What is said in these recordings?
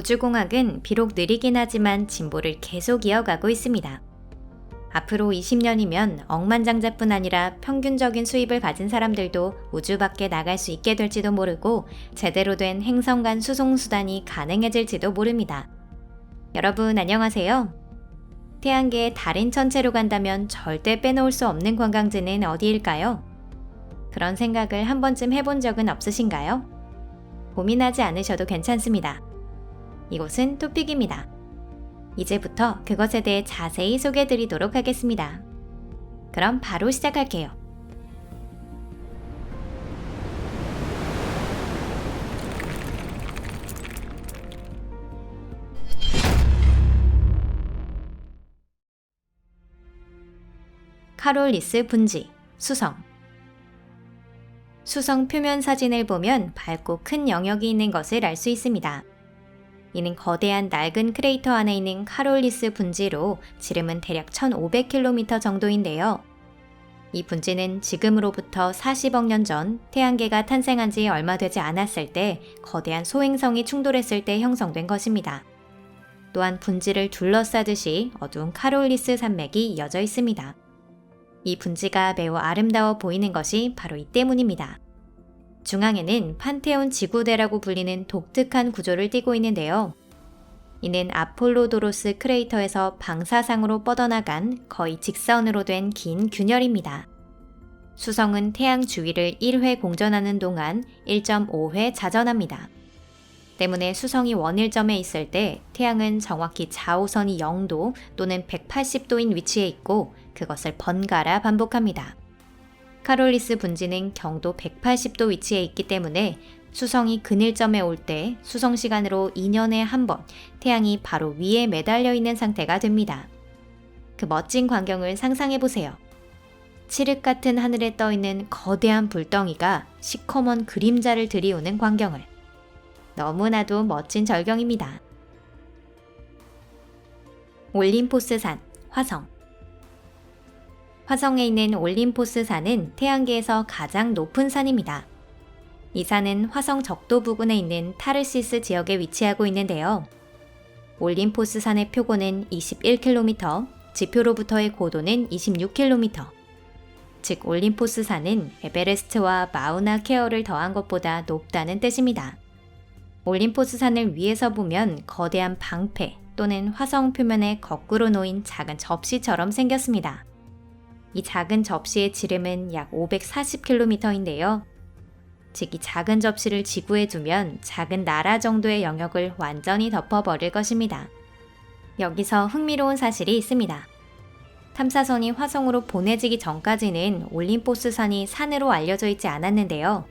우주공학은 비록 느리긴 하지만 진보를 계속 이어가고 있습니다. 앞으로 20년이면 억만장자뿐 아니라 평균적인 수입을 가진 사람들도 우주 밖에 나갈 수 있게 될지도 모르고 제대로 된 행성 간 수송수단이 가능해질지도 모릅니다. 여러분 안녕하세요. 태양계의 달인 천체로 간다면 절대 빼놓을 수 없는 관광지는 어디일까요? 그런 생각을 한 번쯤 해본 적은 없으신가요? 고민하지 않으셔도 괜찮습니다. 이곳은 토픽입니다. 이제부터 그것에 대해 자세히 소개해드리도록 하겠습니다. 그럼 바로 시작할게요. 카롤리스 분지, 수성. 수성 표면 사진을 보면 밝고 큰 영역이 있는 것을 알 수 있습니다. 이는 거대한 낡은 크레이터 안에 있는 카롤리스 분지로 지름은 대략 1500km 정도인데요. 이 분지는 지금으로부터 40억 년 전 태양계가 탄생한 지 얼마 되지 않았을 때 거대한 소행성이 충돌했을 때 형성된 것입니다. 또한 분지를 둘러싸듯이 어두운 카롤리스 산맥이 이어져 있습니다. 이 분지가 매우 아름다워 보이는 것이 바로 이 때문입니다. 중앙에는 판테온 지구대라고 불리는 독특한 구조를 띠고 있는데요. 이는 아폴로도로스 크레이터에서 방사상으로 뻗어나간 거의 직선으로 된 긴 균열입니다. 수성은 태양 주위를 1회 공전하는 동안 1.5회 자전합니다. 때문에 수성이 원일점에 있을 때 태양은 정확히 좌우선이 0도 또는 180도인 위치에 있고 그것을 번갈아 반복합니다. 카롤리스 분지는 경도 180도 위치에 있기 때문에 수성이 근일점에 올 때 수성 시간으로 2년에 한 번 태양이 바로 위에 매달려 있는 상태가 됩니다. 그 멋진 광경을 상상해 보세요. 칠흑 같은 하늘에 떠 있는 거대한 불덩이가 시커먼 그림자를 들이우는 광경을. 너무나도 멋진 절경입니다. 올림포스산, 화성. 화성에 있는 올림포스 산은 태양계에서 가장 높은 산입니다. 이 산은 화성 적도 부근에 있는 타르시스 지역에 위치하고 있는데요. 올림포스 산의 표고는 21km, 지표로부터의 고도는 26km. 즉 올림포스 산은 에베레스트와 마우나 케어를 더한 것보다 높다는 뜻입니다. 올림포스 산을 위에서 보면 거대한 방패 또는 화성 표면에 거꾸로 놓인 작은 접시처럼 생겼습니다. 이 작은 접시의 지름은 약 540km인데요. 즉 이 작은 접시를 지구에 두면 작은 나라 정도의 영역을 완전히 덮어버릴 것입니다. 여기서 흥미로운 사실이 있습니다. 탐사선이 화성으로 보내지기 전까지는 올림포스 산이 산으로 알려져 있지 않았는데요.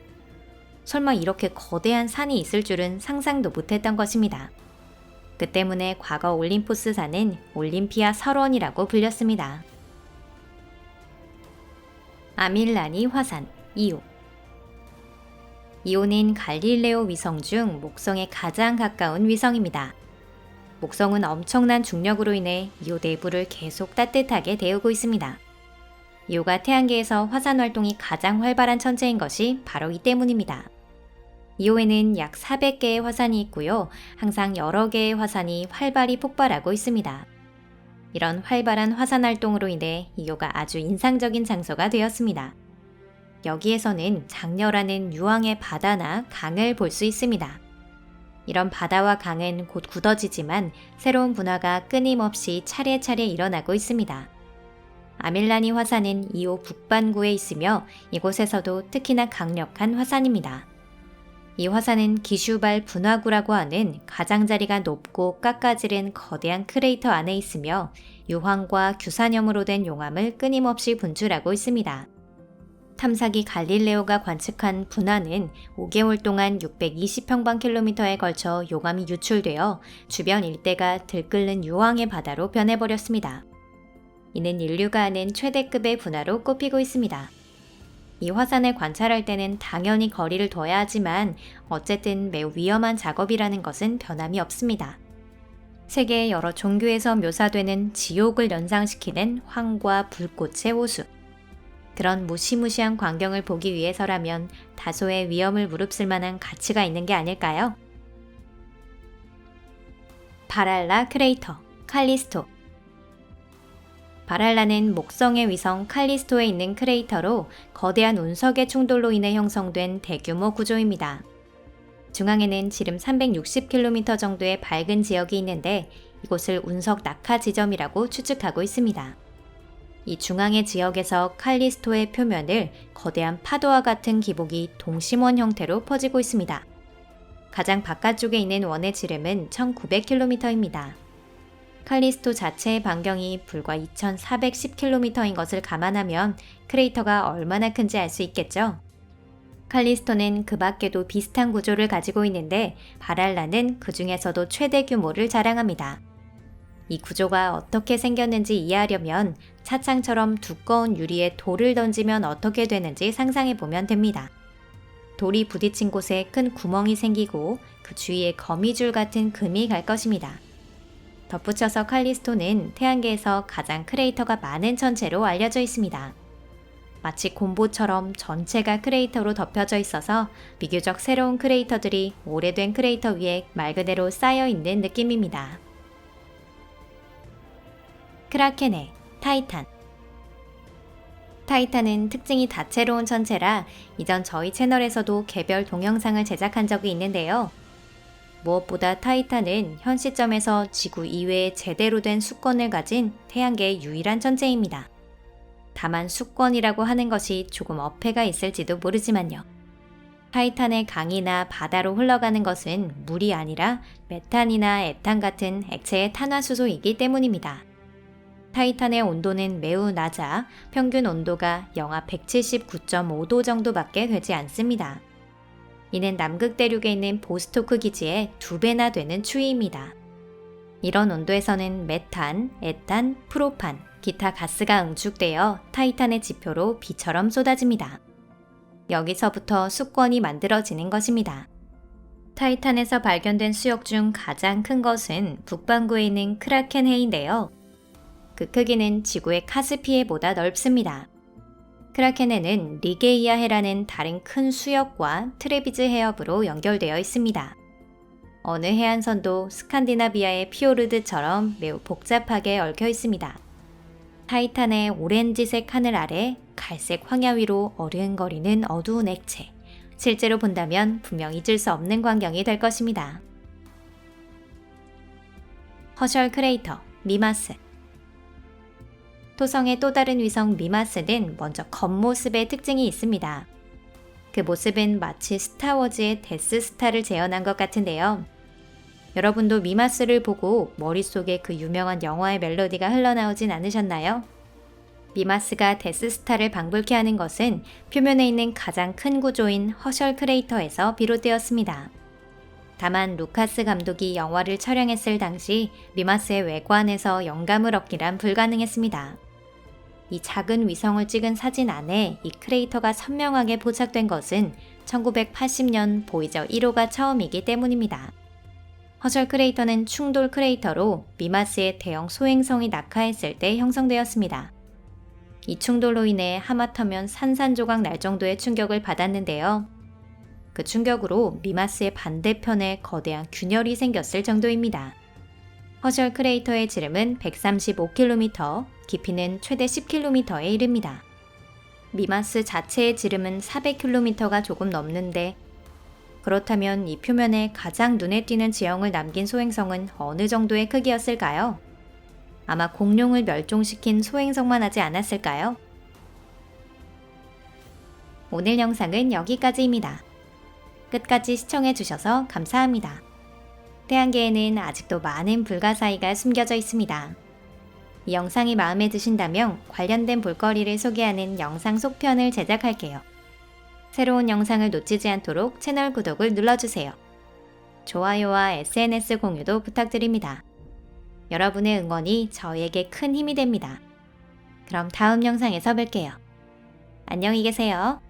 설마 이렇게 거대한 산이 있을 줄은 상상도 못했던 것입니다. 그 때문에 과거 올림포스 산은 올림피아 설원이라고 불렸습니다. 아밀라니 화산, 이오. 이오는 갈릴레오 위성 중 목성에 가장 가까운 위성입니다. 목성은 엄청난 중력으로 인해 이오 내부를 계속 따뜻하게 데우고 있습니다. 이오가 태양계에서 화산 활동이 가장 활발한 천체인 것이 바로 이 때문입니다. 이오에는 약 400개의 화산이 있고요. 항상 여러 개의 화산이 활발히 폭발하고 있습니다. 이런 활발한 화산 활동으로 인해 이오가 아주 인상적인 장소가 되었습니다. 여기에서는 장렬하는 유황의 바다나 강을 볼 수 있습니다. 이런 바다와 강은 곧 굳어지지만 새로운 분화가 끊임없이 차례차례 일어나고 있습니다. 아밀라니 화산은 이오 북반구에 있으며 이곳에서도 특히나 강력한 화산입니다. 이 화산은 기슈발 분화구라고 하는 가장자리가 높고 깎아지른 거대한 크레이터 안에 있으며 유황과 규산염으로 된 용암을 끊임없이 분출하고 있습니다. 탐사기 갈릴레오가 관측한 분화는 5개월 동안 620평방킬로미터에 걸쳐 용암이 유출되어 주변 일대가 들끓는 유황의 바다로 변해버렸습니다. 이는 인류가 아는 최대급의 분화로 꼽히고 있습니다. 이 화산을 관찰할 때는 당연히 거리를 둬야 하지만 어쨌든 매우 위험한 작업이라는 것은 변함이 없습니다. 세계의 여러 종교에서 묘사되는 지옥을 연상시키는 황과 불꽃의 호수. 그런 무시무시한 광경을 보기 위해서라면 다소의 위험을 무릅쓸 만한 가치가 있는 게 아닐까요? 바랄라 크레이터, 칼리스토. 바랄라는 목성의 위성 칼리스토에 있는 크레이터로 거대한 운석의 충돌로 인해 형성된 대규모 구조입니다. 중앙에는 지름 360km 정도의 밝은 지역이 있는데 이곳을 운석 낙하 지점이라고 추측하고 있습니다. 이 중앙의 지역에서 칼리스토의 표면을 거대한 파도와 같은 기복이 동심원 형태로 퍼지고 있습니다. 가장 바깥쪽에 있는 원의 지름은 1900km입니다. 칼리스토 자체의 반경이 불과 2410km인 것을 감안하면 크레이터가 얼마나 큰지 알 수 있겠죠? 칼리스토는 그 밖에도 비슷한 구조를 가지고 있는데 바랄라는 그 중에서도 최대 규모를 자랑합니다. 이 구조가 어떻게 생겼는지 이해하려면 차창처럼 두꺼운 유리에 돌을 던지면 어떻게 되는지 상상해 보면 됩니다. 돌이 부딪힌 곳에 큰 구멍이 생기고 그 주위에 거미줄 같은 금이 갈 것입니다. 덧붙여서 칼리스토는 태양계에서 가장 크레이터가 많은 천체로 알려져 있습니다. 마치 곰보처럼 전체가 크레이터로 덮여져 있어서 비교적 새로운 크레이터들이 오래된 크레이터 위에 말 그대로 쌓여 있는 느낌입니다. 크라켄의 타이탄. 타이탄은 특징이 다채로운 천체라 이전 저희 채널에서도 개별 동영상을 제작한 적이 있는데요. 무엇보다 타이탄은 현 시점에서 지구 이외에 제대로 된 수권을 가진 태양계의 유일한 천체입니다. 다만 수권이라고 하는 것이 조금 어폐가 있을지도 모르지만요. 타이탄의 강이나 바다로 흘러가는 것은 물이 아니라 메탄이나 에탄 같은 액체의 탄화수소이기 때문입니다. 타이탄의 온도는 매우 낮아 평균 온도가 영하 179.5도 정도밖에 되지 않습니다. 이는 남극 대륙에 있는 보스토크 기지의 2배나 되는 추위입니다. 이런 온도에서는 메탄, 에탄, 프로판, 기타 가스가 응축되어 타이탄의 지표로 비처럼 쏟아집니다. 여기서부터 수권이 만들어지는 것입니다. 타이탄에서 발견된 수역 중 가장 큰 것은 북반구에 있는 크라켄 해인데요. 그 크기는 지구의 카스피해보다 넓습니다. 크라켄에는 리게이아 해라는 다른 큰 수역과 트레비즈 해협으로 연결되어 있습니다. 어느 해안선도 스칸디나비아의 피오르드처럼 매우 복잡하게 얽혀 있습니다. 타이탄의 오렌지색 하늘 아래 갈색 황야 위로 어른거리는 어두운 액체. 실제로 본다면 분명 잊을 수 없는 광경이 될 것입니다. 허셜 크레이터, 미마스. 토성의 또 다른 위성 미마스는 먼저 겉모습에 특징이 있습니다. 그 모습은 마치 스타워즈의 데스스타를 재현한 것 같은데요. 여러분도 미마스를 보고 머릿속에 그 유명한 영화의 멜로디가 흘러나오진 않으셨나요? 미마스가 데스스타를 방불케 하는 것은 표면에 있는 가장 큰 구조인 허셜 크레이터에서 비롯되었습니다. 다만 루카스 감독이 영화를 촬영했을 당시 미마스의 외관에서 영감을 얻기란 불가능했습니다. 이 작은 위성을 찍은 사진 안에 이 크레이터가 선명하게 포착된 것은 1980년 보이저 1호가 처음이기 때문입니다. 허셜 크레이터는 충돌 크레이터로 미마스의 대형 소행성이 낙하했을 때 형성되었습니다. 이 충돌로 인해 하마터면 산산조각 날 정도의 충격을 받았는데요. 그 충격으로 미마스의 반대편에 거대한 균열이 생겼을 정도입니다. 허셜 크레이터의 지름은 135km, 깊이는 최대 10km에 이릅니다. 미마스 자체의 지름은 400km가 조금 넘는데 그렇다면 이 표면에 가장 눈에 띄는 지형을 남긴 소행성은 어느 정도의 크기였을까요? 아마 공룡을 멸종시킨 소행성만 하지 않았을까요? 오늘 영상은 여기까지입니다. 끝까지 시청해주셔서 감사합니다. 태양계에는 아직도 많은 불가사의가 숨겨져 있습니다. 이 영상이 마음에 드신다면 관련된 볼거리를 소개하는 영상 속편을 제작할게요. 새로운 영상을 놓치지 않도록 채널 구독을 눌러주세요. 좋아요와 SNS 공유도 부탁드립니다. 여러분의 응원이 저에게 큰 힘이 됩니다. 그럼 다음 영상에서 뵐게요. 안녕히 계세요.